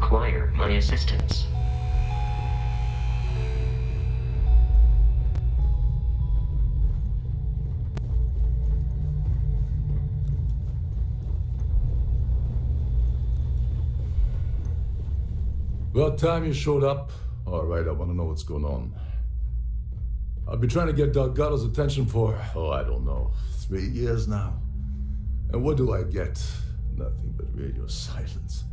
require my assistance. About time you showed up. All right, I want to know what's going on. I've been trying to get Delgado's attention for, I don't know, 3 years now. And what do I get? Nothing but radio silence.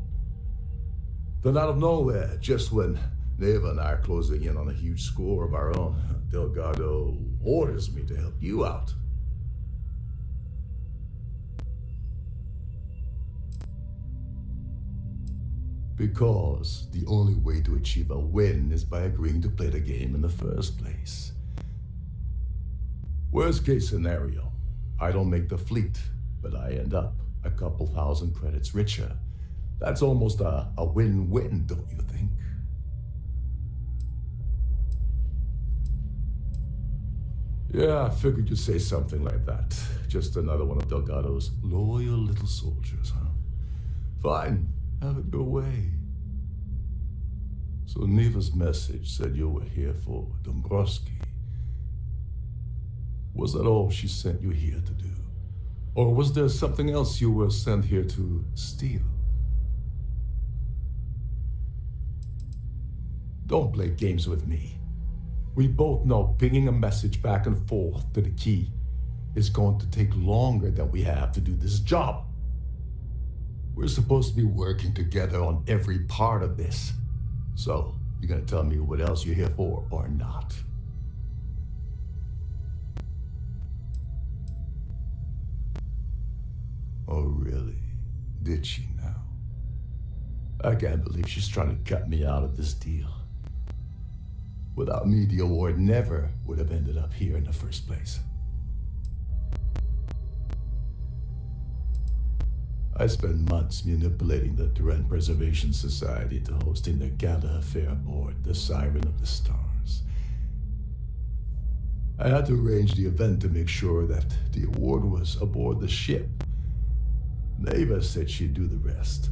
Then out of nowhere, just when Neva and I are closing in on a huge score of our own, Delgado orders me to help you out. Because the only way to achieve a win is by agreeing to play the game in the first place. Worst case scenario, I don't make the fleet, but I end up a couple thousand credits richer. That's almost a win-win, don't you think? Yeah, I figured you'd say something like that. Just another one of Delgado's loyal little soldiers, huh? Fine. Have it your way. So Neva's message said you were here for Dombrowski. Was that all she sent you here to do? Or was there something else you were sent here to steal? Don't play games with me. We both know pinging a message back and forth to the key is going to take longer than we have to do this job. We're supposed to be working together on every part of this. So, you gonna tell me what else you're here for or not? Oh, really? Did she now? I can't believe she's trying to cut me out of this deal. Without me, the award never would have ended up here in the first place. I spent months manipulating the Duran Preservation Society into hosting the gala affair aboard the Siren of the Stars. I had to arrange the event to make sure that the award was aboard the ship. Neva said she'd do the rest.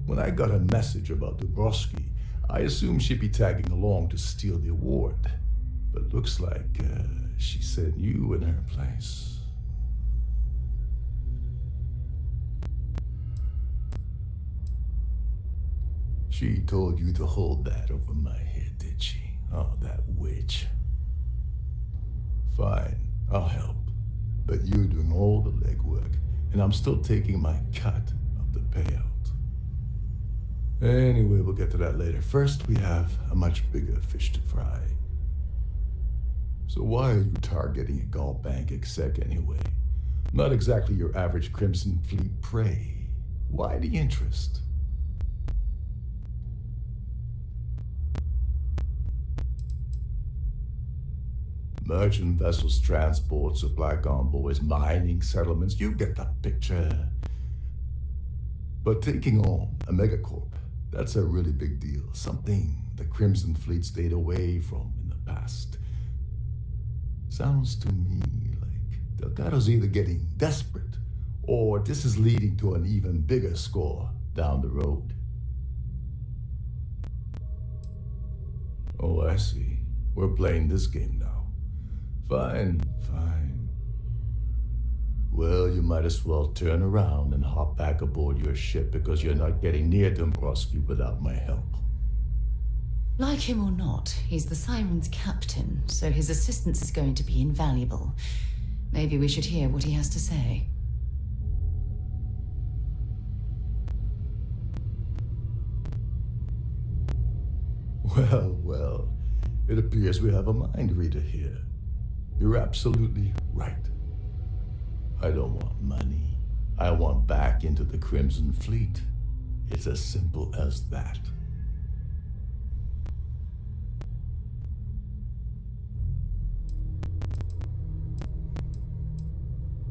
When I got a message about Dubrovsky, I assumed she'd be tagging along to steal the award. But looks like she sent you in her place. She told you to hold that over my head, did she? Oh, that witch. Fine, I'll help. But you're doing all the legwork, and I'm still taking my cut of the payout. Anyway, we'll get to that later. First, we have a much bigger fish to fry. So why are you targeting a Galt Bank exec anyway? Not exactly your average Crimson Fleet prey. Why the interest? Merchant vessels, transport, supply convoys, mining settlements, you get the picture. But taking on a megacorp, that's a really big deal. Something the Crimson Fleet stayed away from in the past. Sounds to me like Delgado's either getting desperate, or this is leading to an even bigger score down the road. Oh, I see. We're playing this game now. Fine, fine. Well, you might as well turn around and hop back aboard your ship because you're not getting near Dombrowski without my help. Like him or not, he's the Siren's captain, so his assistance is going to be invaluable. Maybe we should hear what he has to say. Well, it appears we have a mind reader here. You're absolutely right. I don't want money. I want back into the Crimson Fleet. It's as simple as that.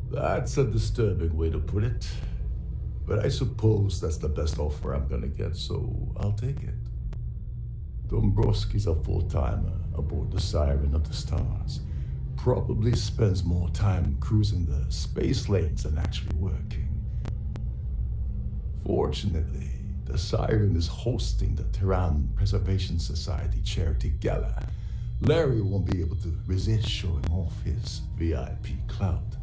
That's a disturbing way to put it. But I suppose that's the best offer I'm gonna get, so I'll take it. Dombrowski's a full-timer aboard the Siren of the Stars. Probably spends more time cruising the space lanes than actually working. Fortunately, the Siren is hosting the Tehran Preservation Society charity gala, Larry won't be able to resist showing off his VIP clout.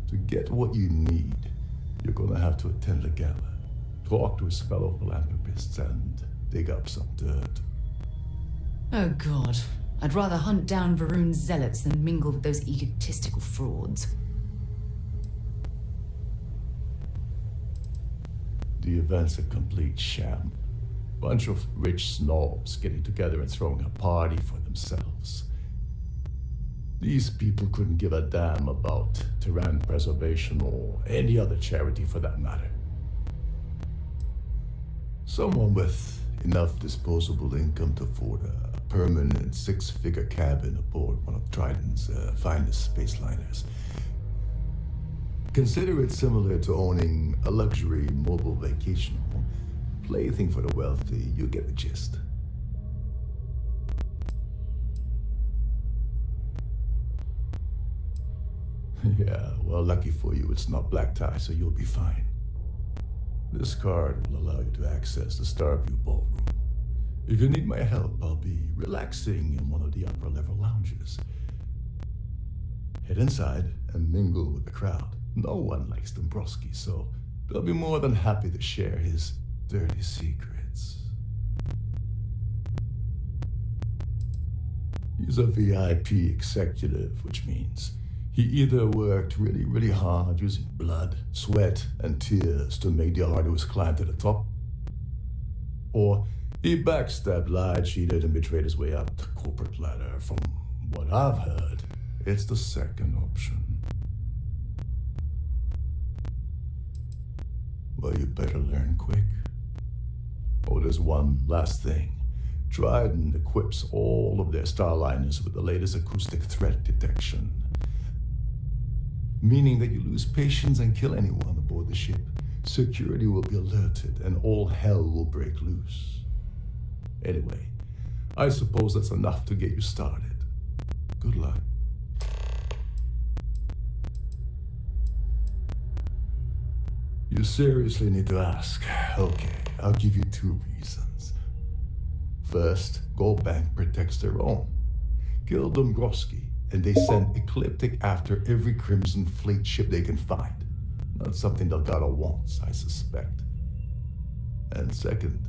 To get what you need, you're gonna have to attend the gala, talk to his fellow philanthropists, and dig up some dirt. Oh God. I'd rather hunt down Varun's zealots than mingle with those egotistical frauds. The event's a complete sham. Bunch of rich snobs getting together and throwing a party for themselves. These people couldn't give a damn about Tehran Preservation or any other charity for that matter. Someone with enough disposable income to afford a permanent six-figure cabin aboard one of Trident's finest space liners. Consider it similar to owning a luxury mobile vacation home. Plaything for the wealthy, you get the gist. Yeah, well, lucky for you, it's not black tie, so you'll be fine. This card will allow you to access the Starfield ballroom. If you need my help, I'll be relaxing in one of the upper-level lounges. Head inside and mingle with the crowd. No one likes Dombrowski, so they'll be more than happy to share his dirty secrets. He's a VIP executive, which means he either worked really, really hard using blood, sweat, and tears to make the arduous climb to the top, or he backstabbed, lied, cheated, and betrayed his way up the corporate ladder. From what I've heard, it's the second option. Well, you better learn quick. Oh, there's one last thing. Trident equips all of their starliners with the latest acoustic threat detection, meaning that you lose patience and kill anyone aboard the ship. Security will be alerted and all hell will break loose. Anyway, I suppose that's enough to get you started. Good luck. You seriously need to ask. Okay, I'll give you 2 reasons. First, Gold Bank protects their own. Kill Dombrowski, and they send Ecliptic after every Crimson Fleet ship they can find. Not something Delgado wants, I suspect. And second,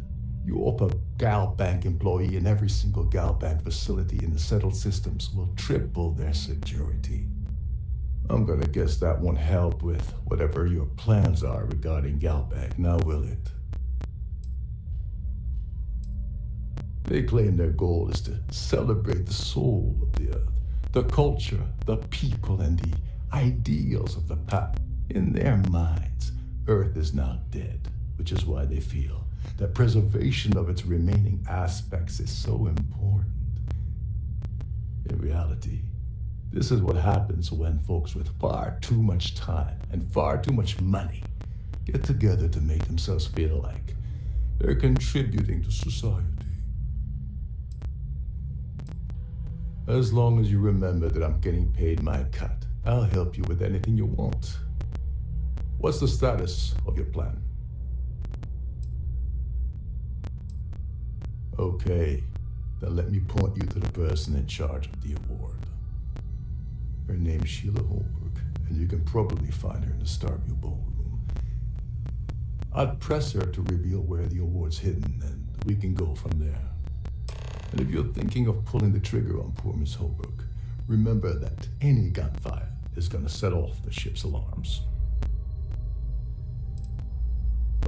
you offer Gal Bank employee in every single Gal Bank facility in the settled systems will triple their security. I'm gonna guess that won't help with whatever your plans are regarding Galbank, now will it? They claim their goal is to celebrate the soul of the Earth, the culture, the people, and the ideals of the past. In their minds, Earth is now dead, which is why they feel that preservation of its remaining aspects is so important. In reality, this is what happens when folks with far too much time and far too much money get together to make themselves feel like they're contributing to society. As long as you remember that I'm getting paid my cut, I'll help you with anything you want. What's the status of your plan? Okay, then let me point you to the person in charge of the award. Her name's Sheila Holbrook, and you can probably find her in the Starfield ballroom. I'd press her to reveal where the award's hidden, and we can go from there. And if you're thinking of pulling the trigger on poor Miss Holbrook, remember that any gunfire is gonna set off the ship's alarms.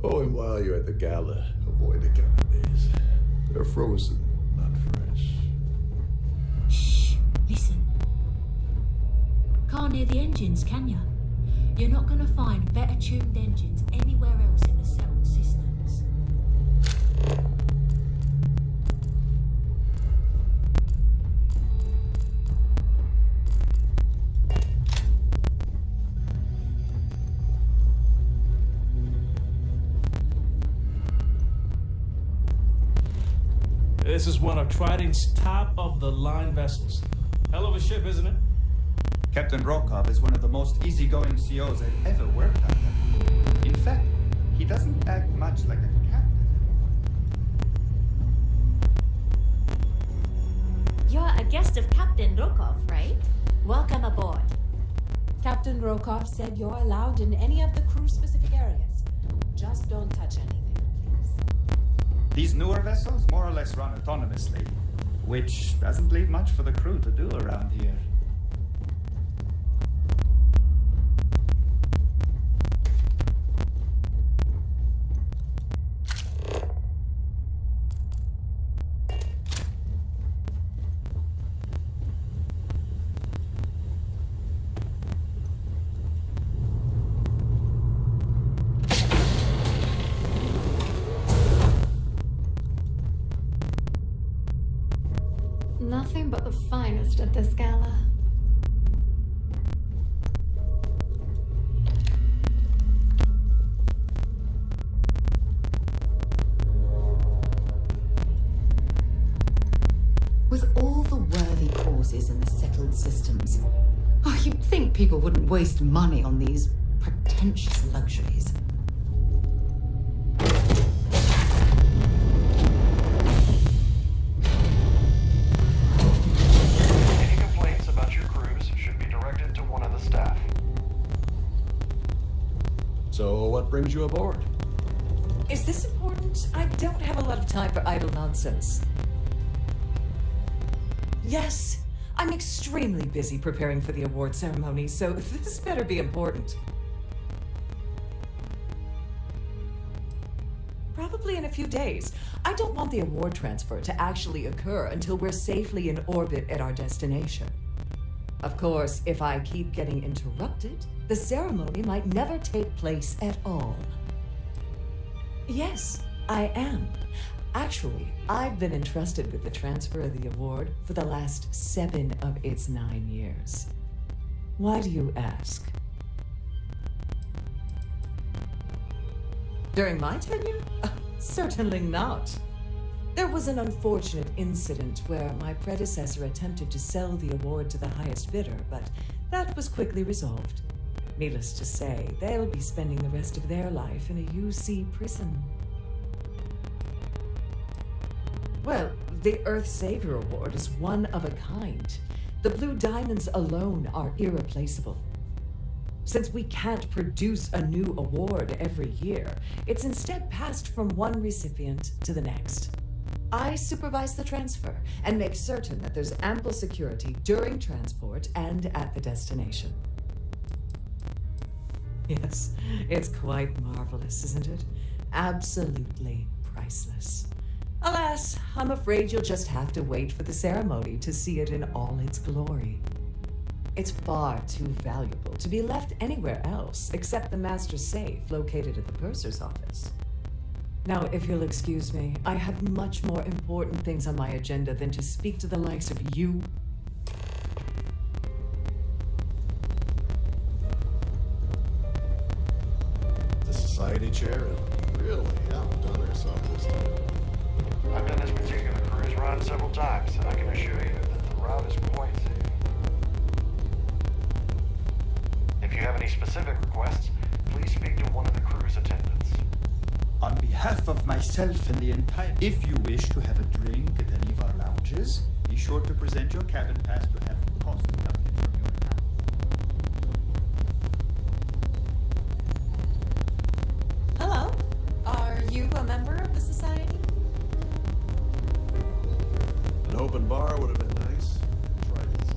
Oh, and while you're at the gala, avoid the canapes. They're frozen, not fresh. Shh, listen. Can't hear the engines, can ya? You're not gonna find better tuned engines anywhere else in the settled systems. This is one of Trident's top-of-the-line vessels. Hell of a ship, isn't it? Captain Brokov is one of the most easygoing COs I've ever worked under. In fact, He doesn't act much like a captain. You're a guest of Captain Rokov, right? Welcome aboard. Captain Rokov said you're allowed in any of the crew-specific areas. Just don't touch anything, please. These newer vessels more or less run autonomously, which doesn't leave much for the crew to do around here. Nothing but the finest at this gala. With all the worthy causes in the settled systems, you'd think people wouldn't waste money on these pretentious luxuries. Any complaints about your crews should be directed to one of the staff. So, what brings you aboard? Is this important? I don't have a lot of time for idle nonsense. Yes, I'm extremely busy preparing for the award ceremony, so this better be important. Probably in a few days. I don't want the award transfer to actually occur until we're safely in orbit at our destination. Of course, if I keep getting interrupted, the ceremony might never take place at all. Yes, I am. Actually, I've been entrusted with the transfer of the award for the last 7 of its 9 years. Why do you ask? During my tenure? Certainly not. There was an unfortunate incident where my predecessor attempted to sell the award to the highest bidder, but that was quickly resolved. Needless to say, they'll be spending the rest of their life in a UC prison. Well, the Earth Savior Award is one of a kind. The Blue Diamonds alone are irreplaceable. Since we can't produce a new award every year, it's instead passed from one recipient to the next. I supervise the transfer and make certain that there's ample security during transport and at the destination. Yes, it's quite marvelous, isn't it? Absolutely priceless. Alas, I'm afraid you'll just have to wait for the ceremony to see it in all its glory. It's far too valuable to be left anywhere else except the master safe located at the purser's office. Now, if you'll excuse me, I have much more important things on my agenda than to speak to the likes of you. The society chair has really outdone herself this time. I've done this particular cruise run several times, and I can assure you that the route is quite safe. If you have any specific requests, please speak to one of the crew's attendants. On behalf of myself and the entire... If you wish to have a drink at any of our lounges, be sure to present your cabin pass to have cost deducted from your account. Hello? Are you a member of the society? An open bar would have been nice. Try this.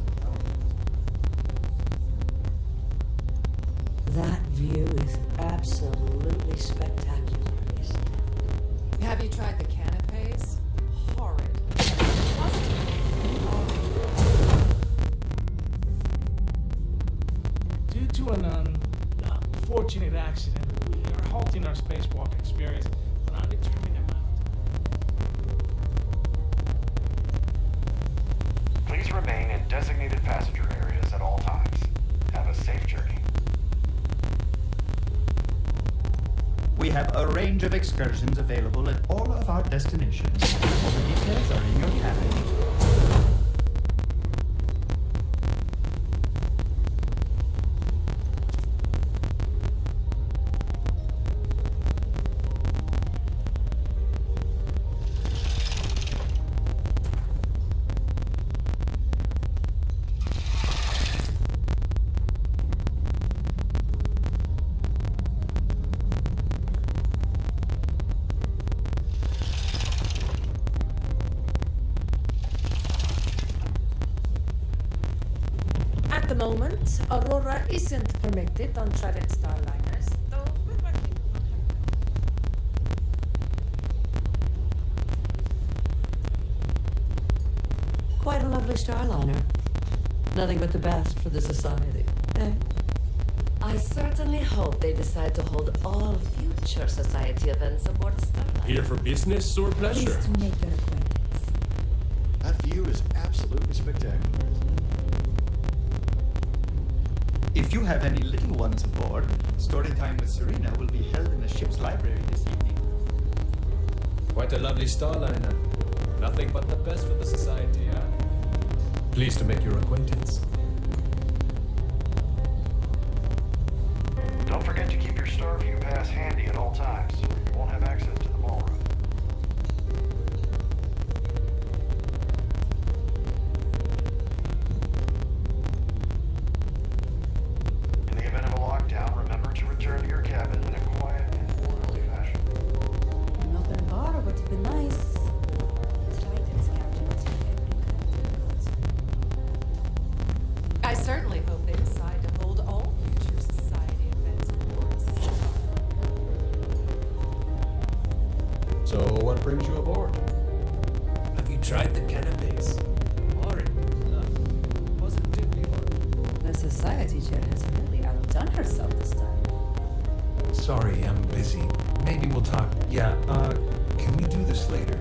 That view is absolutely spectacular, isn't it? Have you tried the canapes? Horrid. Due to an unfortunate accident, we are halting our spacewalk experience for an undetermined amount. Please remain in designated passenger areas at all times. Have a safe journey. We have a range of excursions available at all of our destinations. All the details are in your cabin. moment, Aurora isn't permitted on Trident Starliners, though we're working on her. Quite a lovely Starliner. Nothing but the best for the Society. Eh? I certainly hope they decide to hold all future Society events aboard a Starliner. Here for business or pleasure? Pleased to make your acquaintance. That view is absolutely spectacular. If you have any little ones aboard, story time with Serena will be held in the ship's library this evening. Quite a lovely Starliner. Nothing but the best for the Society, huh? Pleased to make your acquaintance. Don't forget to keep your Starview pass handy at all times. You won't have access to the ballroom. In the event of a lockdown, remember to return to your cabin in a quiet and orderly fashion. An open bar would be nice. Trident's captain is I certainly hope they decide to hold all future Society events aboard a Starliner. So, what brings you aboard? Have you tried the cannabis? Horrid. Positively horrid. The Society chair has really outdone herself this time. Sorry, I'm busy. Maybe we'll talk. Yeah, can we do this later?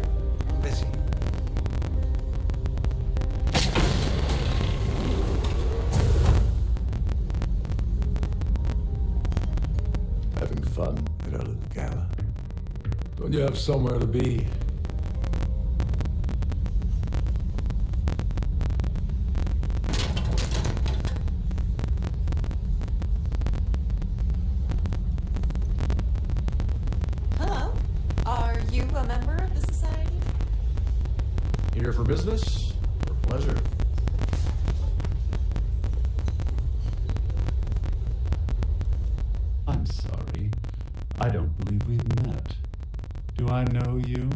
I'm busy. Having fun at our little gala. Don't you have somewhere to be? Hello. Are you a member of the Society? Here for business or pleasure? I'm sorry. I don't believe we've met. Do I know you?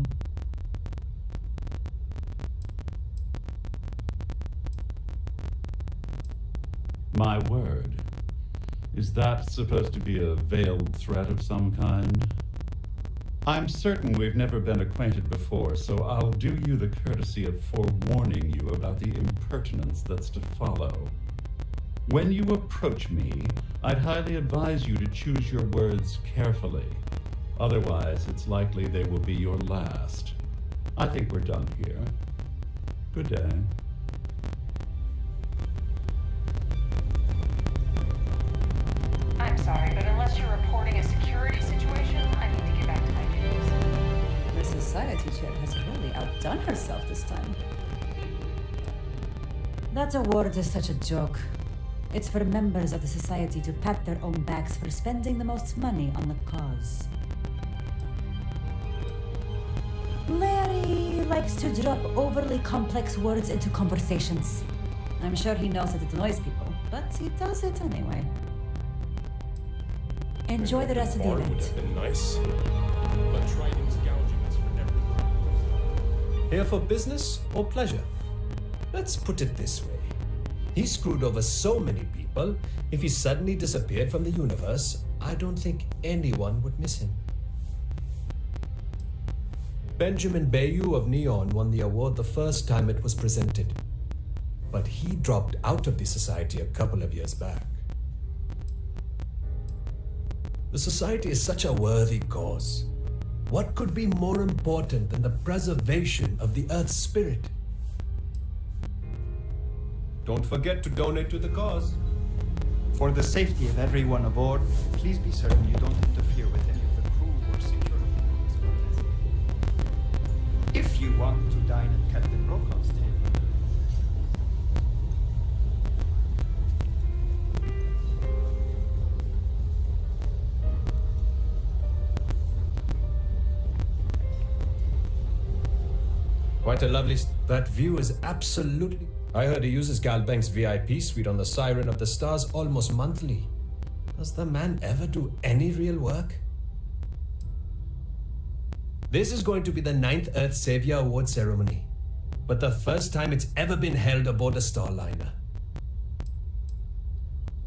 My word. Is that supposed to be a veiled threat of some kind? I'm certain we've never been acquainted before, so I'll do you the courtesy of forewarning you about the impertinence that's to follow. When you approach me, I'd highly advise you to choose your words carefully. Otherwise, it's likely they will be your last. I think we're done here. Good day. I'm sorry, but unless you're reporting a security situation, I need to get back to my duties. The Society chair has really outdone herself this time. That award is such a joke. It's for members of the Society to pat their own backs for spending the most money on the cause. Larry likes to drop overly complex words into conversations. I'm sure he knows that it annoys people, but he does it anyway. Enjoy the rest of the Bar event. would have been nice. But Trident's gouging us for everything. Here for business or pleasure? Let's put it this way. He screwed over so many people, if he suddenly disappeared from the universe, I don't think anyone would miss him. Benjamin Bayou of Neon won the award the first time it was presented. But he dropped out of the Society a couple of years back. The Society is such a worthy cause. What could be more important than the preservation of the Earth's spirit? Don't forget to donate to the cause. For the safety of everyone aboard, please be certain you don't interfere with any of the crew or security members. If you want to dine at Captain Brokov's table. Quite a lovely... That view is absolutely... I heard he uses Galbank's VIP suite on the Siren of the Stars almost monthly. Does the man ever do any real work? This is going to be the 9th Earth Savior Award ceremony, but the first time it's ever been held aboard a Starliner.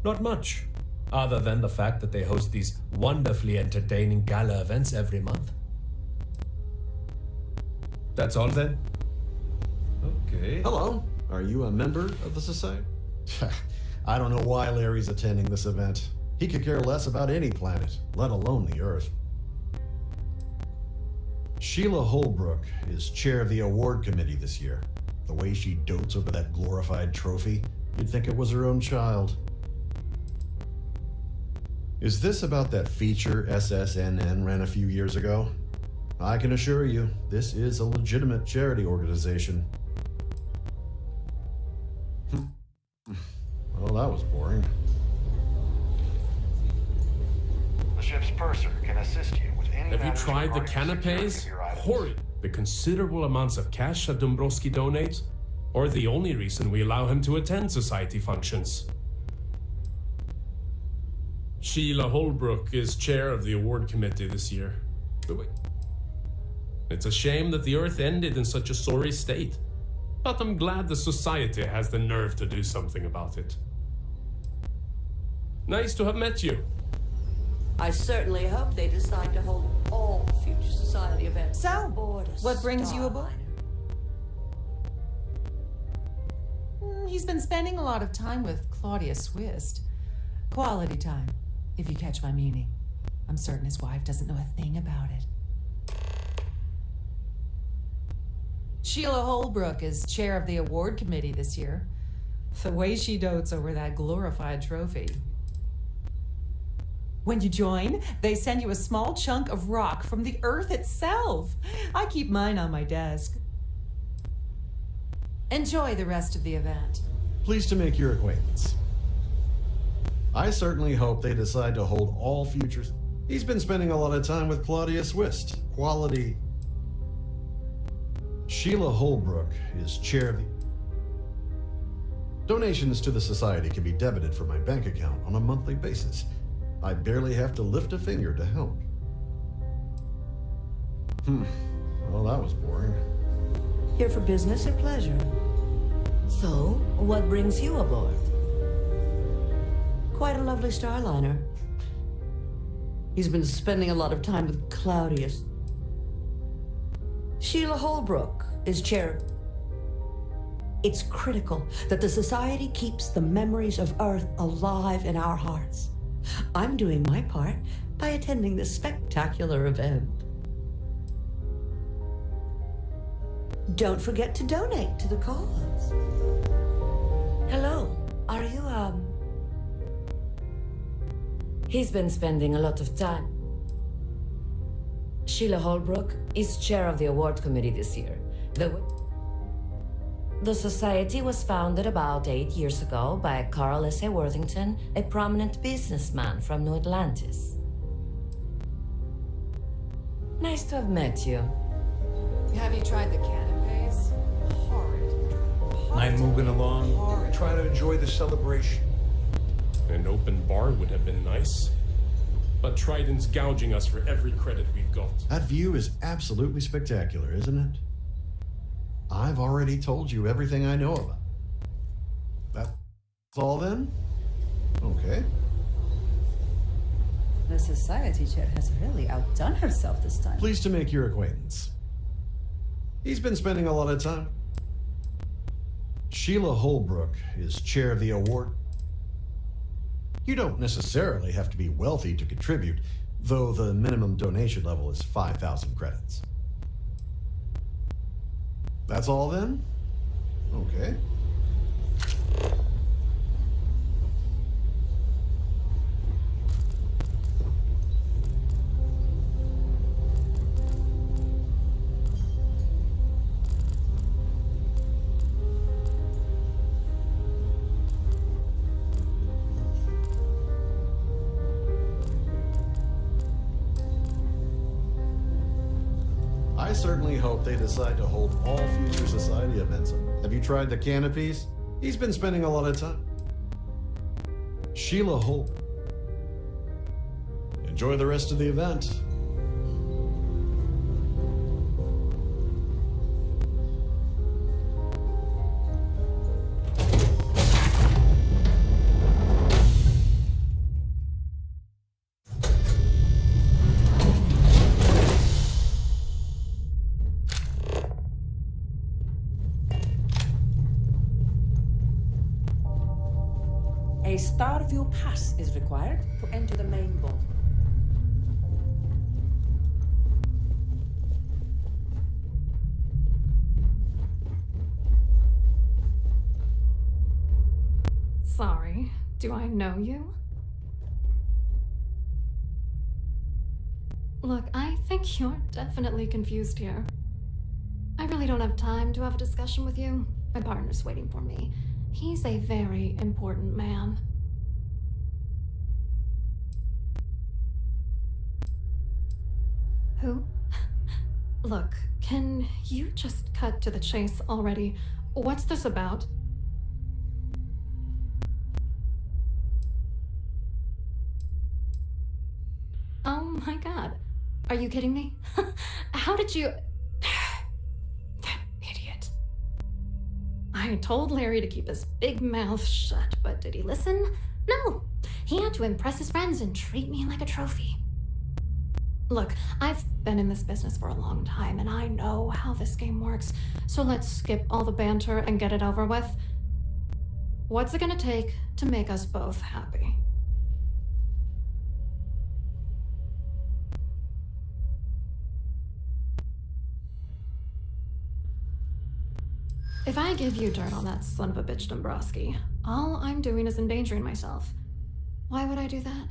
Not much, other than the fact that they host these wonderfully entertaining gala events every month. That's all then? Okay. Hello. Are you a member of the Society? I don't know why Larry's attending this event. He could care less about any planet, let alone the Earth. Sheila Holbrook is chair of the award committee this year. The way she dotes over that glorified trophy, you'd think it was her own child. Is this about that feature SSNN ran a few years ago? I can assure you, this is a legitimate charity organization. Well, that was boring. The ship's purser can assist you with any Have you matters tried the regarding security canapes? of your items. Horrid. The considerable amounts of cash that Dombrowski donates are the only reason we allow him to attend society functions. Sheila Holbrook is chair of the award committee this year. But wait. It's a shame that the Earth ended in such a sorry state. But I'm glad the society has the nerve to do something about it. Nice to have met you. I certainly hope they decide to hold all future society events. So, aboard a what brings you aboard? He's been spending a lot of time with Claudia Swist. Quality time, if you catch my meaning. I'm certain his wife doesn't know a thing about it. Sheila Holbrook is chair of the award committee this year. The way she dotes over that glorified trophy. When you join, they send you a small chunk of rock from the Earth itself. I keep mine on my desk. Enjoy the rest of the event. Pleased to make your acquaintance. I certainly hope they decide to hold all futures. He's been spending a lot of time with Claudia Swist. Quality. Sheila Holbrook is chair of the... Donations to the Society can be debited from my bank account on a monthly basis. I barely have to lift a finger to help. Well, that was boring. Here for business or pleasure? So, what brings you aboard? Quite a lovely starliner. He's been spending a lot of time with Claudius. Sheila Holbrook is chair. It's critical that the Society keeps the memories of Earth alive in our hearts. I'm doing my part by attending this spectacular event. Don't forget to donate to the cause. Hello, are you, He's been spending a lot of time. Sheila Holbrook is chair of the award committee this year. The society was founded about 8 years ago by Carl S.A. Worthington, a prominent businessman from New Atlantis. Nice to have met you. Have you tried the canapes? Horrid. I'm moving along, trying to enjoy the celebration. An open bar would have been nice. But Trident's gouging us for every credit we've got. That view is absolutely spectacular, isn't it? I've already told you everything I know about. That's all then? Okay. The society chair has really outdone herself this time. Pleased to make your acquaintance. He's been spending a lot of time. Sheila Holbrook is chair of the award. You don't necessarily have to be wealthy to contribute, though the minimum donation level is 5,000 credits. That's all then? Okay. I certainly hope they decide to hold all future society events. Have you tried the canopies? He's been spending a lot of time. Sheila Holt. Enjoy the rest of the event. A Starfield pass is required to enter the main vault. Sorry, do I know you? Look, I think you're definitely confused here. I really don't have time to have a discussion with you. My partner's waiting for me. He's a very important man. Who? Look, can you just cut to the chase already? What's this about? Oh my god. Are you kidding me? How did you... That idiot. I told Larry to keep his big mouth shut, but did he listen? No. He had to impress his friends and treat me like a trophy. Look, I've been in this business for a long time, and I know how this game works, so let's skip all the banter and get it over with. What's it gonna take to make us both happy? If I give you dirt on that son of a bitch Dombrowski, all I'm doing is endangering myself. Why would I do that?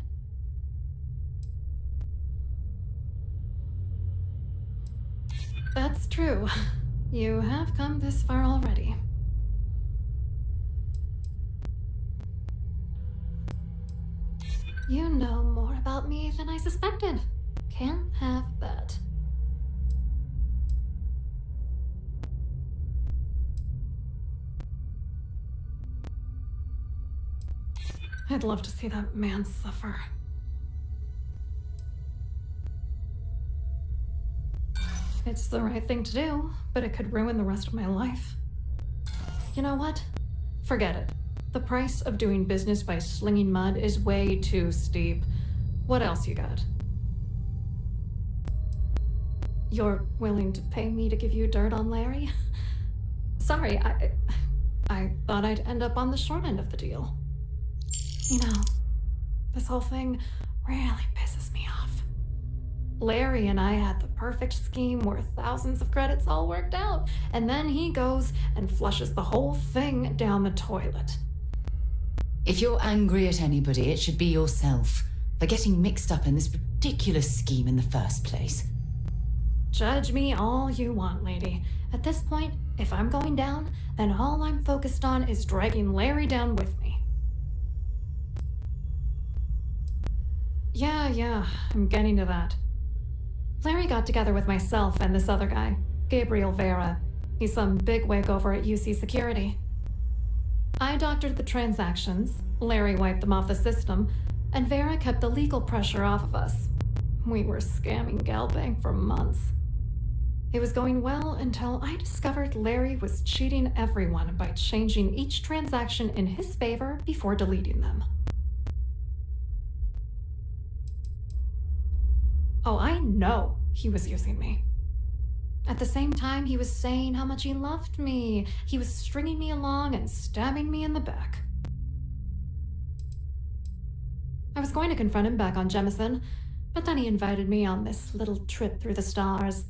That's true. You have come this far already. You know more about me than I suspected. Can't have that. I'd love to see that man suffer. It's the right thing to do, but it could ruin the rest of my life. You know what? Forget it. The price of doing business by slinging mud is way too steep. What else you got? You're willing to pay me to give you dirt on Larry? Sorry, I thought I'd end up on the short end of the deal. You know, this whole thing really pisses me off. Larry and I had the perfect scheme worth thousands of credits all worked out, and then he goes and flushes the whole thing down the toilet. If you're angry at anybody, it should be yourself for getting mixed up in this ridiculous scheme in the first place. Judge me all you want, lady. At this point, if I'm going down, then all I'm focused on is dragging Larry down with me. Yeah, I'm getting to that. Larry got together with myself and this other guy, Gabriel Vera. He's some bigwig over at UC Security. I doctored the transactions, Larry wiped them off the system, and Vera kept the legal pressure off of us. We were scamming Galbank for months. It was going well until I discovered Larry was cheating everyone by changing each transaction in his favor before deleting them. Oh, I know he was using me. At the same time, he was saying how much he loved me. He was stringing me along and stabbing me in the back. I was going to confront him back on Jemison, but then he invited me on this little trip through the stars.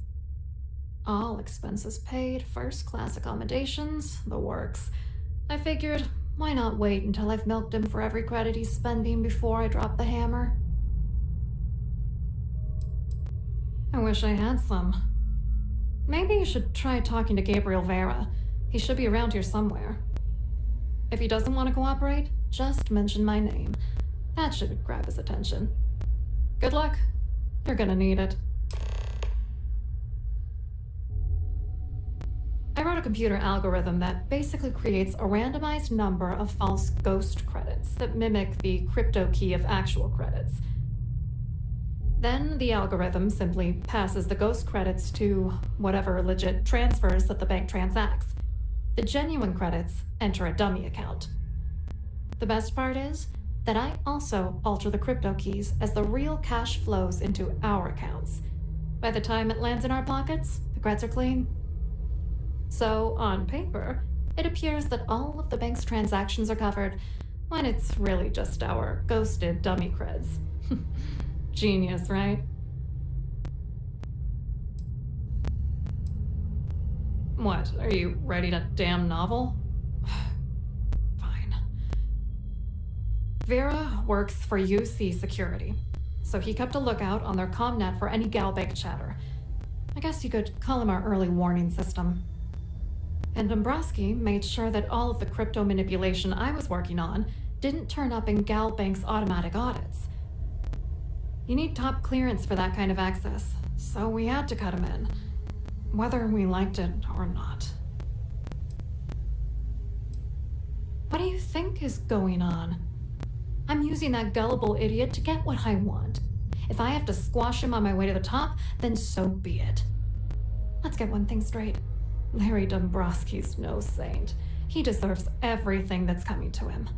All expenses paid, first-class accommodations, the works. I figured, why not wait until I've milked him for every credit he's spending before I drop the hammer? I wish I had some. Maybe you should try talking to Gabriel Vera. He should be around here somewhere. If he doesn't want to cooperate, just mention my name. That should grab his attention. Good luck. You're gonna need it. I wrote a computer algorithm that basically creates a randomized number of false ghost credits that mimic the crypto key of actual credits. Then the algorithm simply passes the ghost credits to whatever legit transfers that the bank transacts. The genuine credits enter a dummy account. The best part is that I also alter the crypto keys as the real cash flows into our accounts. By the time it lands in our pockets, the credits are clean. So, on paper, it appears that all of the bank's transactions are covered, when it's really just our ghosted dummy creds. Genius, right? What, are you writing a damn novel? Fine. Vera works for UC Security, so he kept a lookout on their comnet for any Galbank chatter. I guess you could call him our early warning system. And Dombrowski made sure that all of the crypto manipulation I was working on didn't turn up in Galbank's automatic audits. You need top clearance for that kind of access, so we had to cut him in, whether we liked it or not. What do you think is going on? I'm using that gullible idiot to get what I want. If I have to squash him on my way to the top, then so be it. Let's get one thing straight. Larry Dombrowski's no saint. He deserves everything that's coming to him.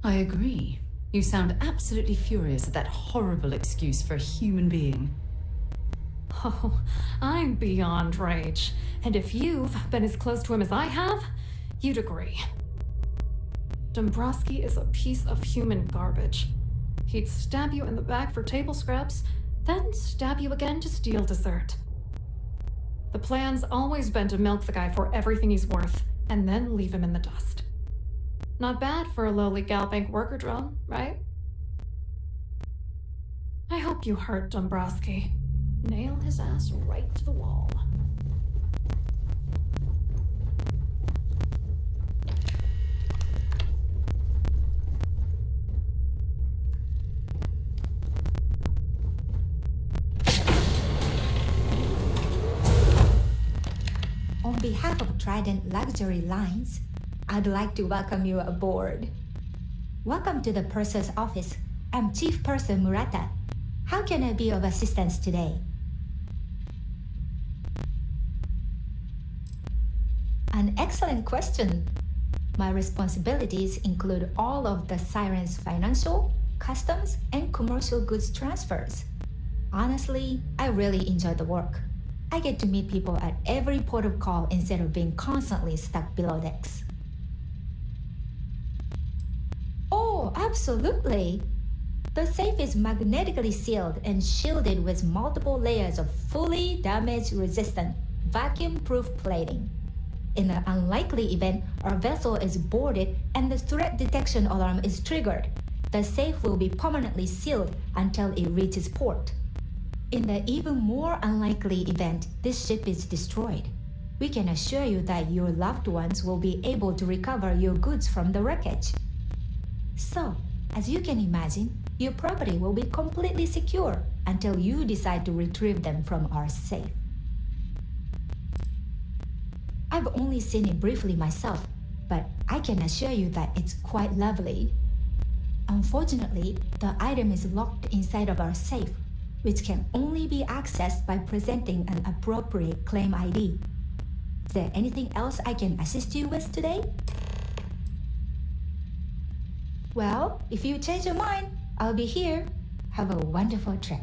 I agree. You sound absolutely furious at that horrible excuse for a human being. Oh, I'm beyond rage. And if you've been as close to him as I have, you'd agree. Dombrowski is a piece of human garbage. He'd stab you in the back for table scraps, then stab you again to steal dessert. The plan's always been to milk the guy for everything he's worth, and then leave him in the dust. Not bad for a lowly Galbank worker drone, right? I hope you hurt Dombrowski. Nail his ass right to the wall. On behalf of Trident Luxury Lines, I'd like to welcome you aboard. Welcome to the Purser's office. I'm Chief Purser Murata. How can I be of assistance today? An excellent question. My responsibilities include all of the Siren's financial, customs, and commercial goods transfers. Honestly, I really enjoy the work. I get to meet people at every port of call instead of being constantly stuck below decks. Oh, absolutely! The safe is magnetically sealed and shielded with multiple layers of fully damage-resistant, vacuum-proof plating. In the unlikely event our vessel is boarded and the threat detection alarm is triggered, the safe will be permanently sealed until it reaches port. In the even more unlikely event this ship is destroyed, we can assure you that your loved ones will be able to recover your goods from the wreckage. So, as you can imagine, your property will be completely secure until you decide to retrieve them from our safe. I've only seen it briefly myself, but I can assure you that it's quite lovely. Unfortunately, the item is locked inside of our safe, which can only be accessed by presenting an appropriate claim ID. Is there anything else I can assist you with today? Well, if you change your mind, I'll be here. Have a wonderful trip.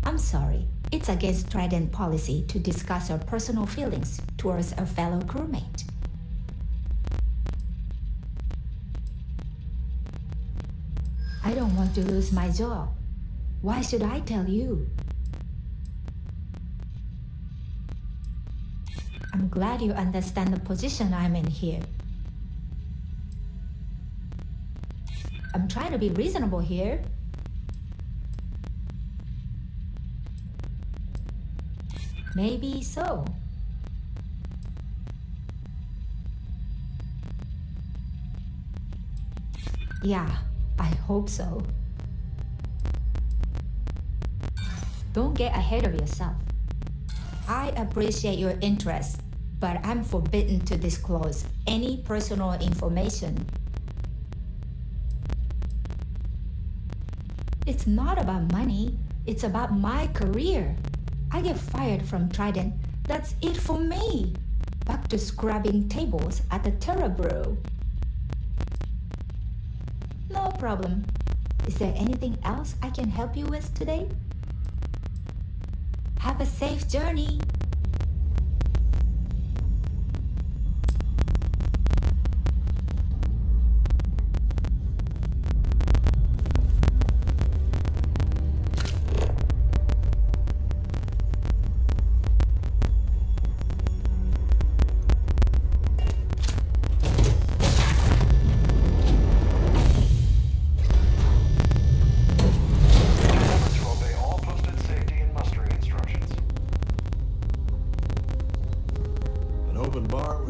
I'm sorry. It's against Trident policy to discuss our personal feelings towards a fellow crewmate. I don't want to lose my job. Why should I tell you? I'm glad you understand the position I'm in here. I'm trying to be reasonable here. Maybe so. Yeah, I hope so. Don't get ahead of yourself. I appreciate your interest, but I'm forbidden to disclose any personal information. It's not about money, it's about my career. I get fired from Trident, that's it for me. Back to scrubbing tables at the Terra Brew. No problem. Is there anything else I can help you with today? Have a safe journey.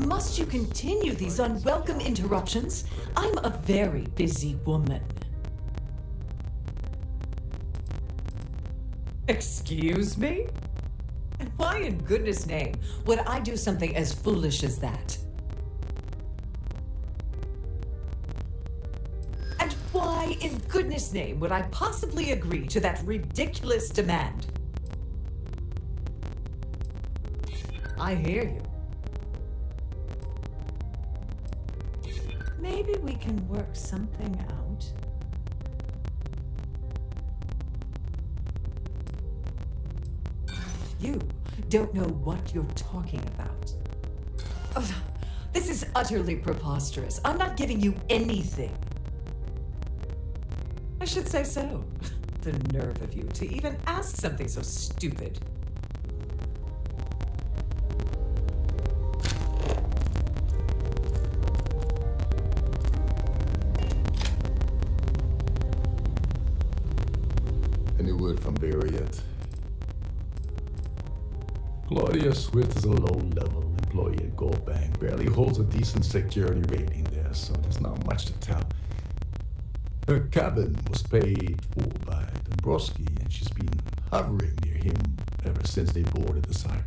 Must you continue these unwelcome interruptions? I'm a very busy woman. Excuse me? And why in goodness name would I do something as foolish as that? And why in goodness name would I possibly agree to that ridiculous demand? I hear you. Maybe we can work something out. You don't know what you're talking about. Oh, this is utterly preposterous. I'm not giving you anything. I should say so. The nerve of you to even ask something so stupid. Any word from Barry yet? Claudia Swift is a low-level employee at Gold Bank, barely holds a decent security rating there, so there's not much to tell. Her cabin was paid for by Dombrowski, and she's been hovering near him ever since they boarded the Siren.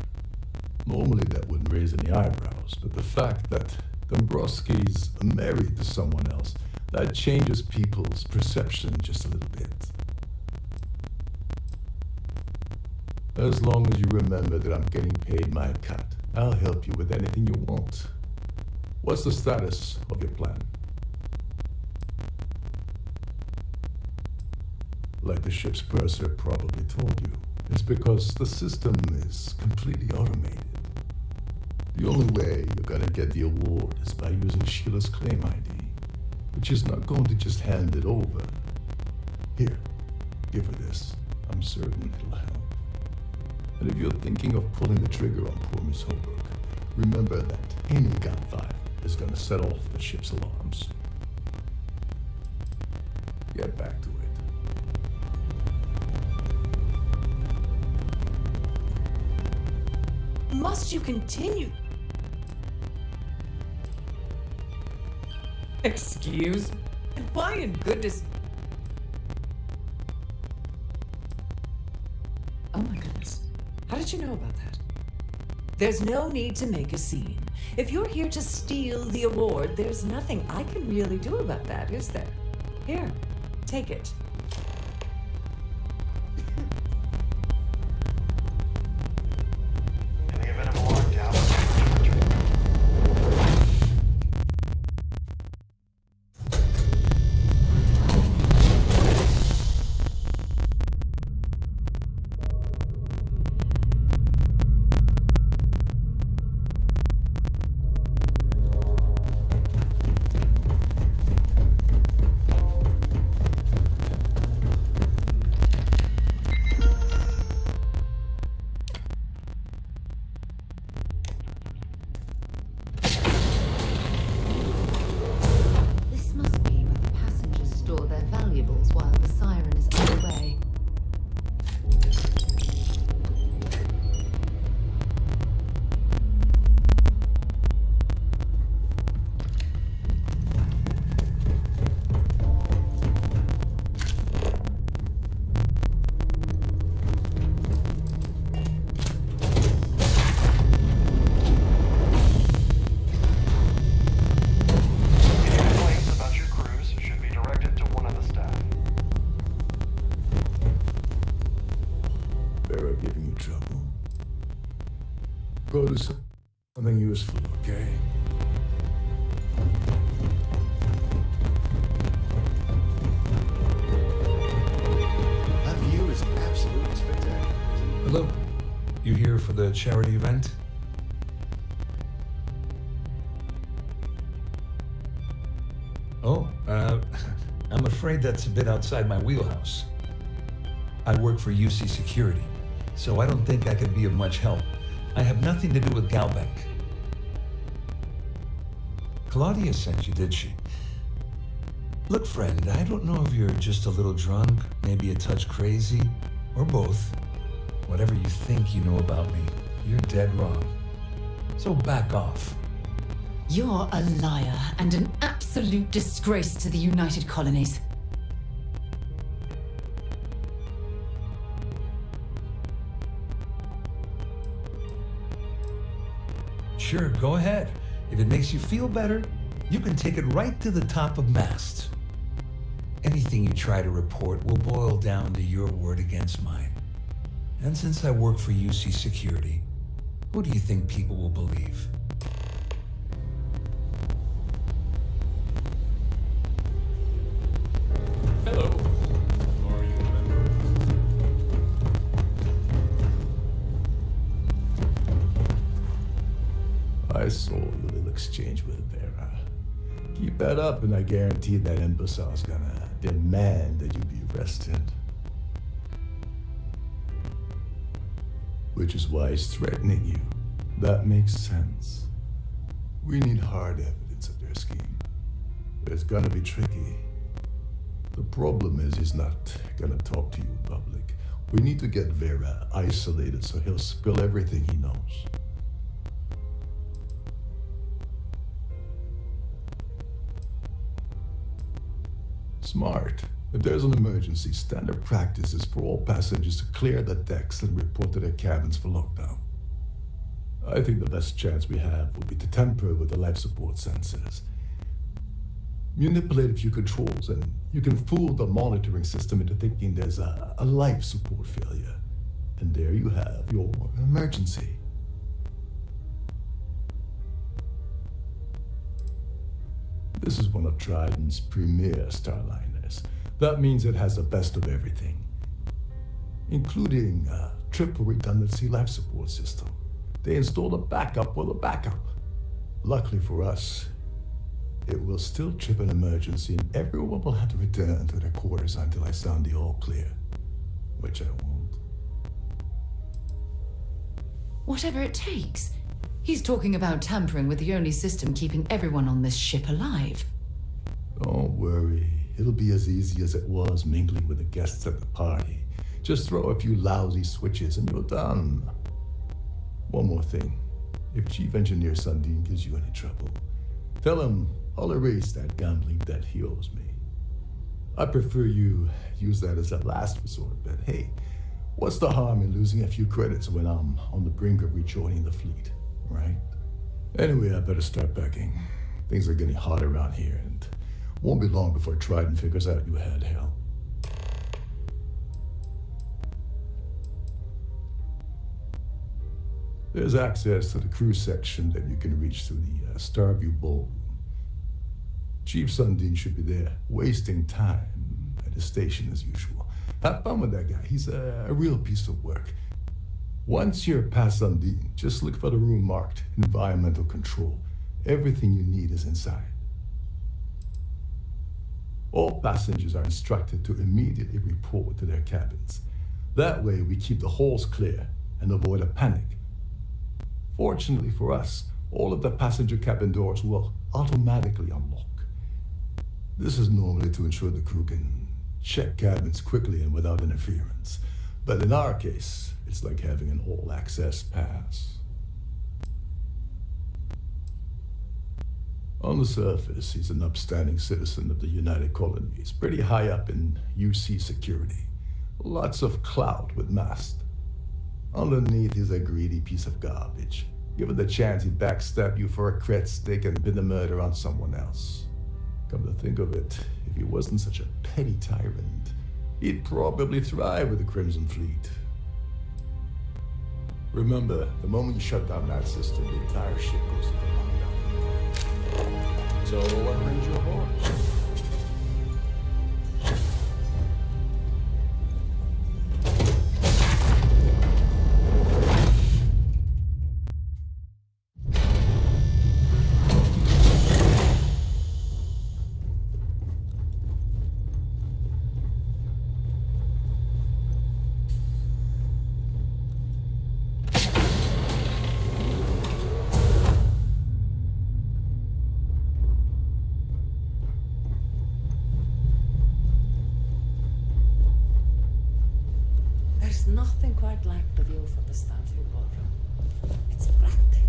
Normally that wouldn't raise any eyebrows, but the fact that Dombrowski's married to someone else, that changes people's perception just a little bit. As long as you remember that I'm getting paid my cut, I'll help you with anything you want. What's the status of your plan? Like the ship's purser probably told you, it's because the system is completely automated. The only way you're gonna get the award is by using Sheila's claim ID, but she's not going to just hand it over. Here, give her this. I'm certain it'll help. And if you're thinking of pulling the trigger on poor Miss Holbrook, remember that any gunfire is going to set off the ship's alarms. Get back to it. Must you continue? Excuse me? Why in goodness? Oh my goodness. How did you know about that? There's no need to make a scene. If you're here to steal the award, there's nothing I can really do about that, is there? Here, take it. In the event of a lockdown, This must be where the passengers store their valuables while the siren is underway. any complaints about your cruise should be directed to one of the staff. Vera giving you trouble. Go do something useful, okay? That view is absolutely spectacular. Hello? the charity event? Oh, I'm afraid that's a bit outside my wheelhouse. I work for UC Security, so I don't think I could be of much help. I have nothing to do with Galbank. Claudia sent you, did she? Look, friend, I don't know if you're just a little drunk, maybe a touch crazy, or both. Whatever you think you know about me, you're dead wrong. So back off. You're a liar and an absolute disgrace to the United Colonies. Sure, go ahead. If it makes you feel better, you can take it right to the top of mast. Anything you try to report will boil down to your word against mine. And since I work for UC Security, who do you think people will believe? Hello. Are you a member? I saw your little exchange with Vera. Keep that up and I guarantee that imbecile's gonna demand that you be arrested. Which is why he's threatening you. That makes sense. We need hard evidence of their scheme. It's gonna be tricky. The problem is he's not gonna talk to you in public. We need to get Vera isolated so he'll spill everything he knows. Smart. If there's an emergency, standard practice is for all passengers to clear the decks and report to their cabins for lockdown. I think the best chance we have would be to tamper with the life support sensors. Manipulate a few controls and you can fool the monitoring system into thinking there's a life support failure. And there you have your emergency. This is one of Trident's premier Starliners. That means it has the best of everything, including a triple redundancy life support system. They installed a backup with a backup. Luckily for us, it will still trip an emergency and everyone will have to return to their quarters until I sound the all clear, which I won't. Whatever it takes. He's talking about tampering with the only system keeping everyone on this ship alive. Don't worry. It'll be as easy as it was mingling with the guests at the party. Just throw a few lousy switches and you're done. One more thing. If Chief Engineer Sundin gives you any trouble, tell him I'll erase that gambling debt he owes me. I prefer you use that as a last resort, but hey, what's the harm in losing a few credits when I'm on the brink of rejoining the fleet, right? Anyway, I better start packing. Things are getting hot around here, and won't be long before Trident figures out you had hell. There's access to the crew section that you can reach through the Starview Ballroom. Chief Sundin should be there, wasting time at his station as usual. Have fun with that guy. He's a real piece of work. Once you're past Sundin, just look for the room marked Environmental Control. Everything you need is inside. All passengers are instructed to immediately report to their cabins. That way we keep the halls clear and avoid a panic. Fortunately for us, all of the passenger cabin doors will automatically unlock. This is normally to ensure the crew can check cabins quickly and without interference. But in our case, it's like having an all-access pass. On the surface, he's an upstanding citizen of the United Colonies, pretty high up in UC Security. Lots of clout with mast. Underneath, he's a greedy piece of garbage. Given the chance, he'd backstab you for a cred stick and pin the murder on someone else. Come to think of it, if he wasn't such a petty tyrant, he'd probably thrive with the Crimson Fleet. Remember, the moment you shut down that system, the entire ship goes into lockdown. So what brings you aboard? There's nothing quite like the view from the Starfield ballroom. It's breathtaking.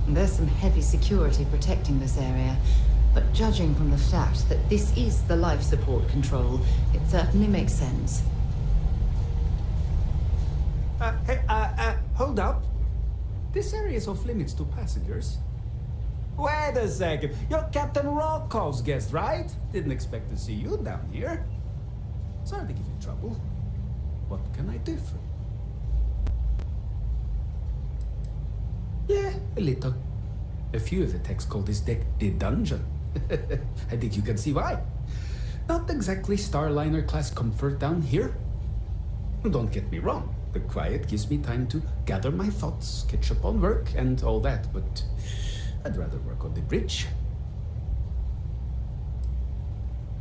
There's some heavy security protecting this area, but judging from the fact that this is the life support control, it certainly makes sense. Hold up. This area is off limits to passengers. Wait a second. You're Captain Rocco's guest, right? Didn't expect to see you down here. Sorry to give you trouble. What can I do for you? Yeah, a little. A few of the techs call this deck the dungeon. I think you can see why. Not exactly Starliner class comfort down here. Don't get me wrong. The quiet gives me time to gather my thoughts, catch up on work, and all that, but I'd rather work on the bridge.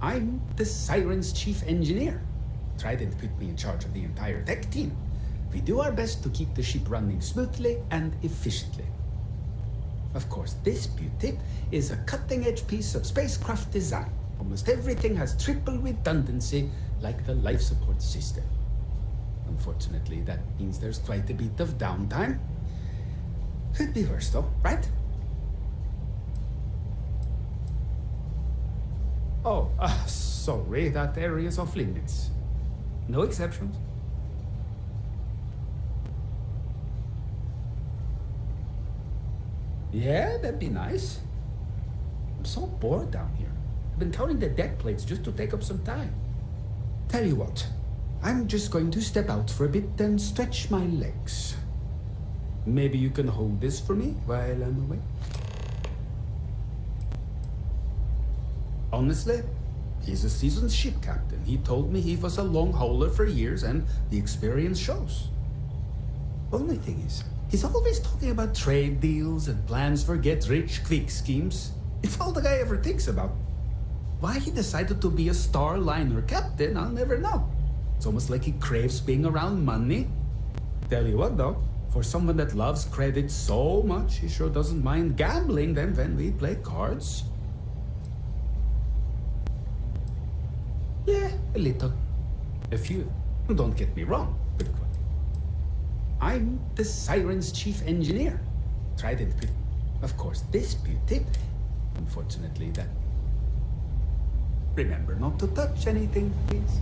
I'm the Siren's chief engineer. Trident put me in charge of the entire tech team. We do our best to keep the ship running smoothly and efficiently. Of course, this beauty is a cutting-edge piece of spacecraft design. Almost everything has triple redundancy, like the life support system. Unfortunately, that means there's quite a bit of downtime. Could be worse though, right? Oh, sorry, that area's off limits. No exceptions. Yeah, that'd be nice. I'm so bored down here. I've been counting the deck plates just to take up some time. Tell you what, I'm just going to step out for a bit and stretch my legs. Maybe you can hold this for me while I'm away? Honestly, he's a seasoned ship captain. He told me he was a long hauler for years and the experience shows. Only thing is, he's always talking about trade deals and plans for get-rich-quick schemes. It's all the guy ever thinks about. Why he decided to be a Starliner captain, I'll never know. It's almost like he craves being around money. Tell you what though, for someone that loves credit so much, he sure doesn't mind gambling them when we play cards. Yeah, a little. A few. Don't get me wrong, but I'm the Siren's chief engineer. Trident put, of course, this beauty. Unfortunately, that. Remember not to touch anything, please.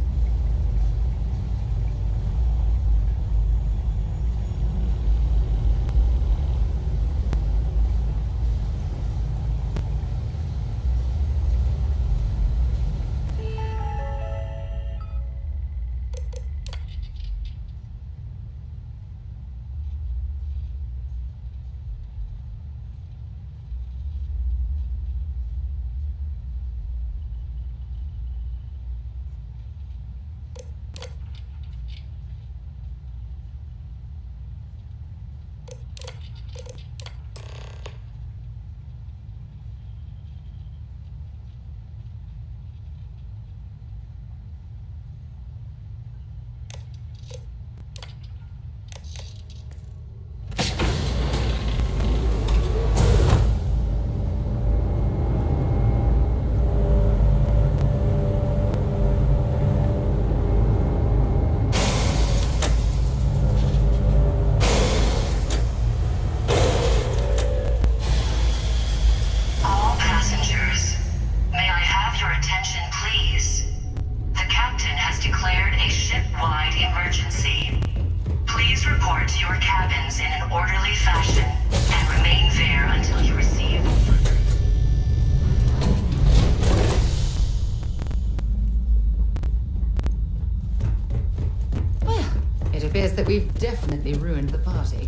That we've definitely ruined the party.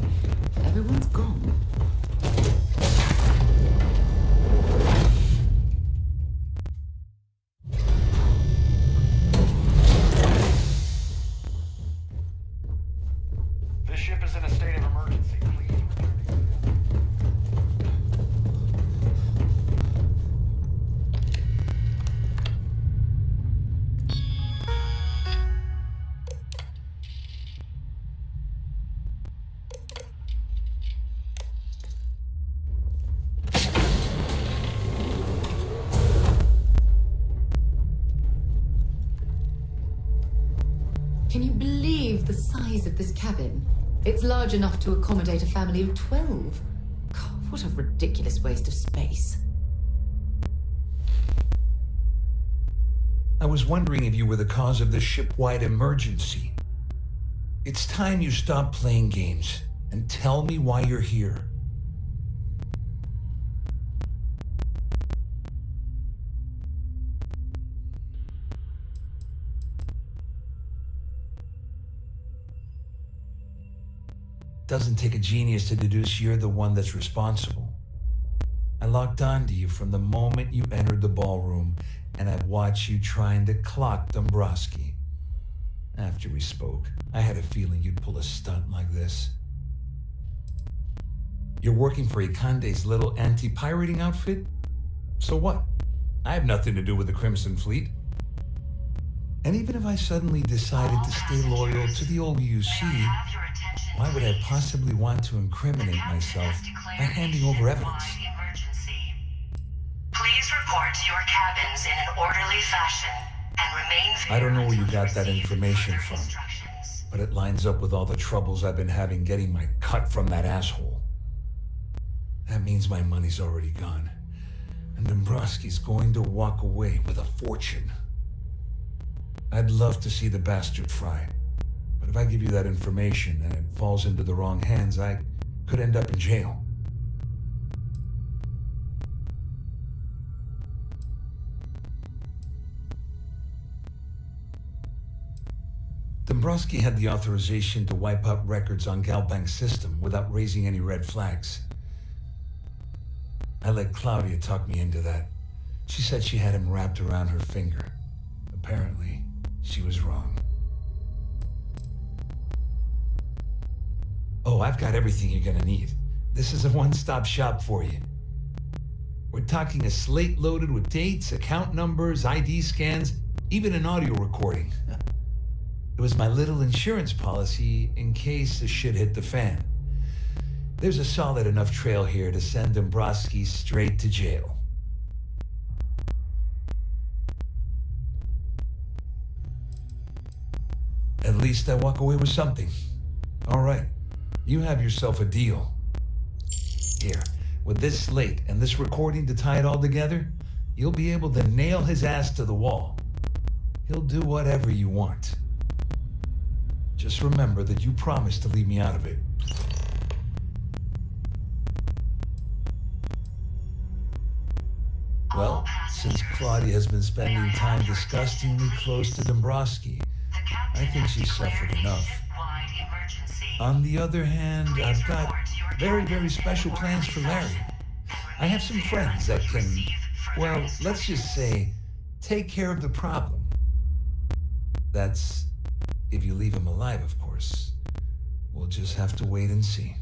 Everyone's gone. This ship is in a state of emergency. Please return Can you believe the size of this cabin? It's large enough to accommodate a family of 12. God, what a ridiculous waste of space. I was wondering if you were the cause of the ship-wide emergency. It's time you stop playing games and tell me why you're here. Doesn't take a genius to deduce you're the one that's responsible. I locked onto you from the moment you entered the ballroom, and I've watched you trying to clock Dombrowski. After we spoke, I had a feeling you'd pull a stunt like this. You're working for Ikande's little anti-pirating outfit? So what? I have nothing to do with the Crimson Fleet. And even if I suddenly decided to stay loyal to the old UC, why would I possibly want to incriminate myself by handing over evidence? Please report to your cabins in an orderly fashion and remain. I don't know where you got that information from, but it lines up with all the troubles I've been having getting my cut from that asshole. That means my money's already gone, and Dombrowski's going to walk away with a fortune. I'd love to see the bastard fry, but if I give you that information and it falls into the wrong hands, I could end up in jail. Dombrowski had the authorization to wipe out records on Galbank's system without raising any red flags. I let Claudia talk me into that. She said she had him wrapped around her finger. Apparently, she was wrong. Oh, I've got everything you're gonna need. This is a one-stop shop for you. We're talking a slate loaded with dates, account numbers, ID scans, even an audio recording. It was my little insurance policy in case the shit hit the fan. There's a solid enough trail here to send Dombrowski straight to jail. At least I walk away with something. All right, you have yourself a deal. Here, with this slate and this recording to tie it all together, you'll be able to nail his ass to the wall. He'll do whatever you want. Just remember that you promised to leave me out of it. Well, since Claudia has been spending time disgustingly close to Dombrowski, I think she's suffered enough. On the other hand, I've got very, very special plans for Larry. I have some friends that can, well, let's just say, take care of the problem. That's if you leave him alive, of course. We'll just have to wait and see.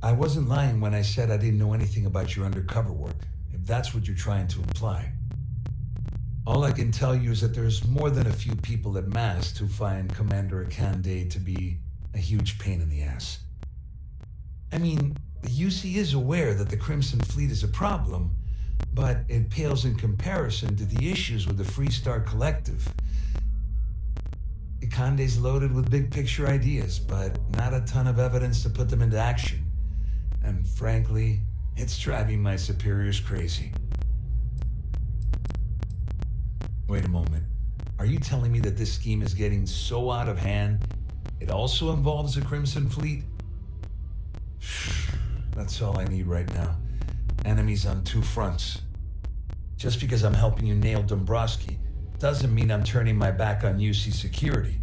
I wasn't lying when I said I didn't know anything about your undercover work, if that's what you're trying to imply. All I can tell you is that there's more than a few people at Mast who find Commander Ikande to be a huge pain in the ass. I mean, the UC is aware that the Crimson Fleet is a problem, but it pales in comparison to the issues with the Freestar Collective. Ikande's loaded with big picture ideas, but not a ton of evidence to put them into action. And frankly, it's driving my superiors crazy. Wait a moment. Are you telling me that this scheme is getting so out of hand, it also involves the Crimson Fleet? That's all I need right now. Enemies on two fronts. Just because I'm helping you nail Dombrowski doesn't mean I'm turning my back on UC security.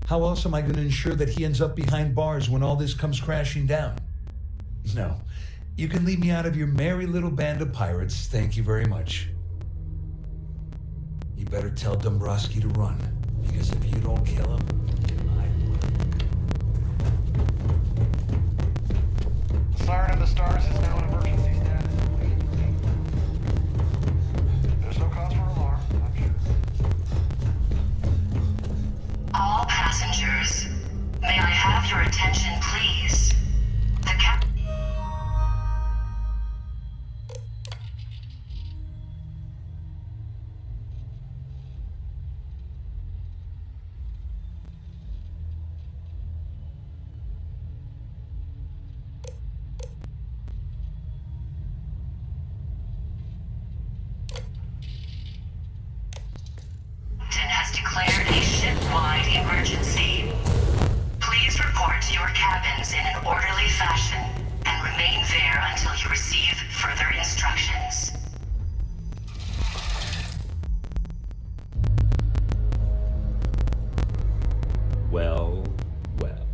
How else am I going to ensure that he ends up behind bars when all this comes crashing down? No, you can leave me out of your merry little band of pirates, thank you very much. You better tell Dombrowski to run, because if you don't kill him, I will. Siren of the Stars is now in emergency status. There's no cause for alarm, I'm sure. All passengers, may I have your attention, please? The cap... emergency. Please report to your cabins in an orderly fashion and remain there until you receive further instructions. Well, well.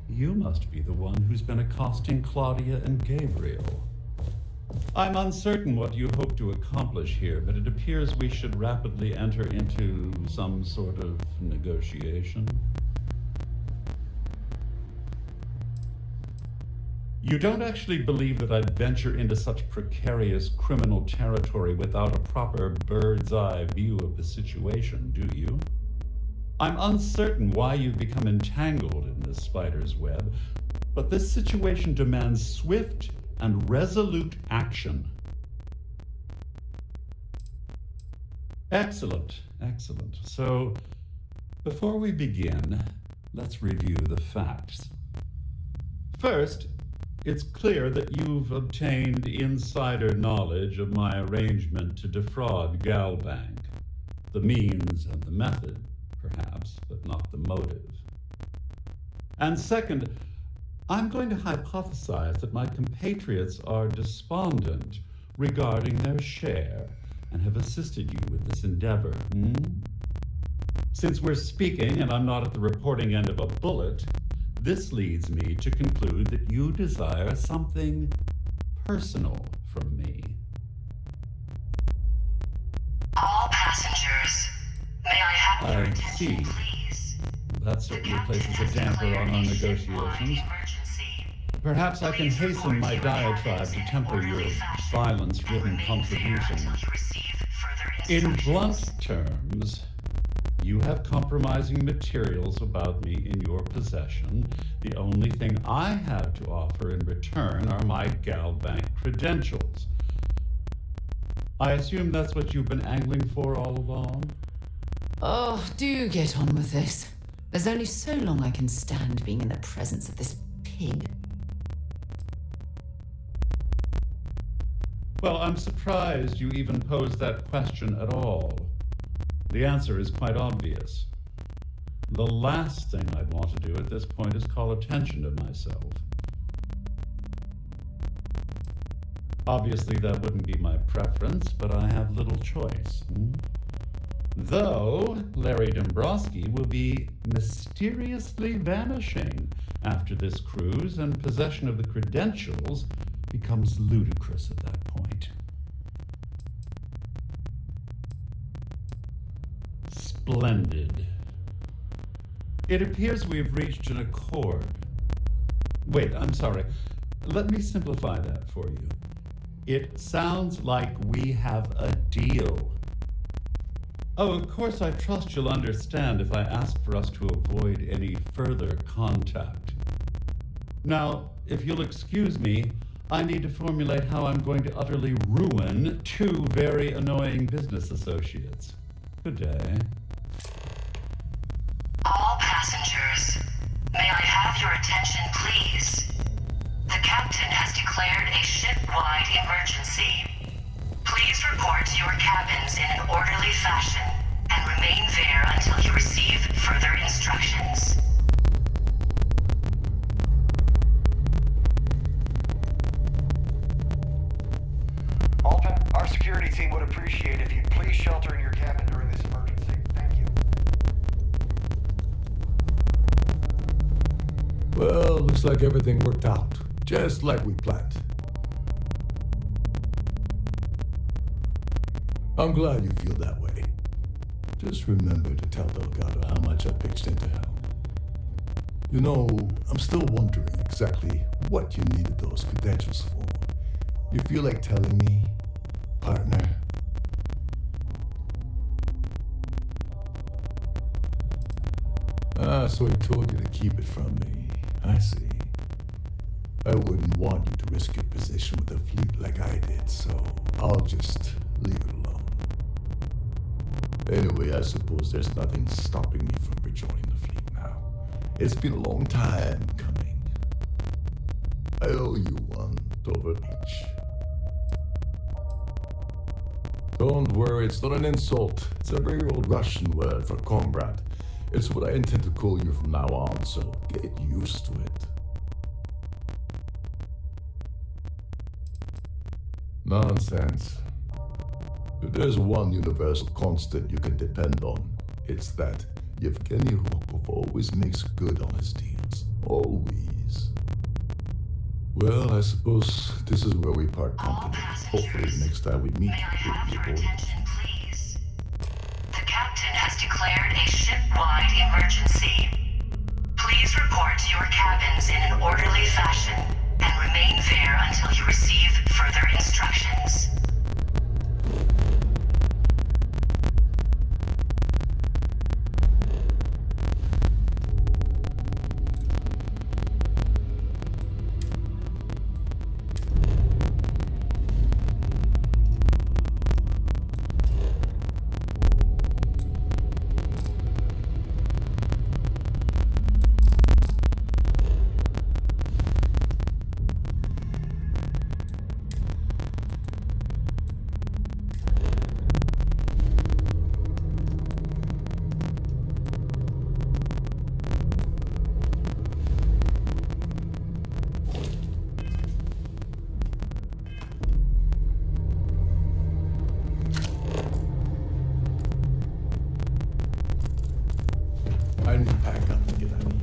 You must be the one who's been accosting Claudia and Gabriel. I'm uncertain what you hope to accomplish here, but it appears we should rapidly enter into some sort of negotiation. You don't actually believe that I'd venture into such precarious criminal territory without a proper bird's-eye view of the situation, do you? I'm uncertain why you've become entangled in this spider's web, but this situation demands swift and resolute action. Excellent, excellent. So, before we begin, let's review the facts. First, it's clear that you've obtained insider knowledge of my arrangement to defraud Galbank. The means and the method, perhaps, but not the motive. And second, I'm going to hypothesize that my compatriots are despondent regarding their share and have assisted you with this endeavor. Since we're speaking and I'm not at the reporting end of a bullet, this leads me to conclude that you desire something personal from me. All passengers, may I have your I attention, see. please? That certainly places a damper on our negotiations. Perhaps I can hasten my diatribe to temper your violence-ridden contribution. In blunt terms, you have compromising materials about me in your possession. The only thing I have to offer in return are my Galbank credentials. I assume that's what you've been angling for all along? Oh, do get on with this. There's only so long I can stand being in the presence of this pig. Well, I'm surprised you even posed that question at all. The answer is quite obvious. The last thing I'd want to do at this point is call attention to myself. Obviously, that wouldn't be my preference, but I have little choice. Though Larry Dombrowski will be mysteriously vanishing after this cruise, and possession of the credentials becomes ludicrous at that point. Splendid. It appears we've reached an accord. Wait, I'm sorry. Let me simplify that for you. It sounds like we have a deal. Oh, of course, I trust you'll understand if I ask for us to avoid any further contact. Now, if you'll excuse me, I need to formulate how I'm going to utterly ruin two very annoying business associates. Good day. All passengers, may I have your attention, please? The captain has declared a ship-wide emergency. Please report to your cabins in an orderly fashion and remain there until you receive further instructions. Alton, our security team would appreciate if you'd please shelter in your cabin during this emergency. Thank you. Well, looks like everything worked out, just like we planned. I'm glad you feel that way. Just remember to tell Delgado how much I pitched into hell. You know, I'm still wondering exactly what you needed those credentials for. You feel like telling me, partner? Ah, so he told you to keep it from me. I see. I wouldn't want you to risk your position with a fleet like I did, so I'll just leave it alone. Anyway, I suppose there's nothing stopping me from rejoining the fleet now. It's been a long time coming. I owe you one, Doverich. Don't worry, it's not an insult. It's a very old Russian word for comrade. It's what I intend to call you from now on, so get used to it. Nonsense. If there's one universal constant you can depend on, it's that Yevgeny Rokov always makes good on his deals. Always. Well, I suppose this is where we part company. Hopefully the next time we meet, we'll be aboard. Please. The captain has declared a ship-wide emergency. Please report to your cabins in an orderly fashion and remain there until you receive further instructions. I need to pack up and get out of here.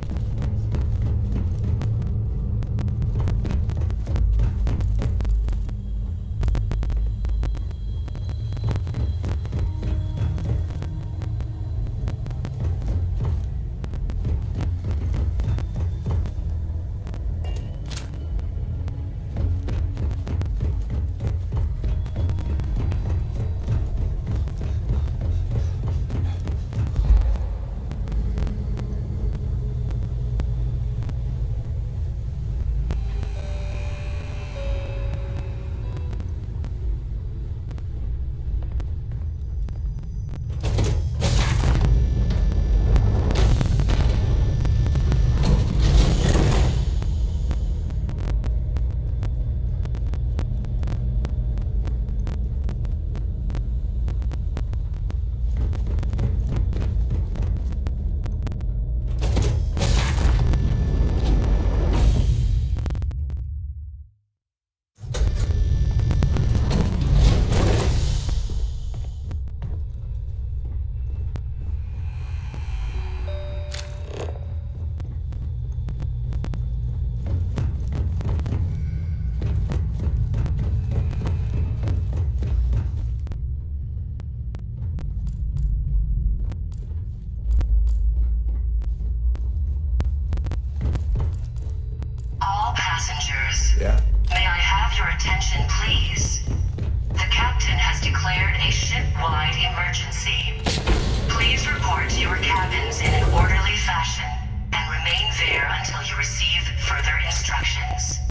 Yeah. May I have your attention, please? The captain has declared a ship-wide emergency. Please report to your cabins in an orderly fashion and remain there until you receive further instructions.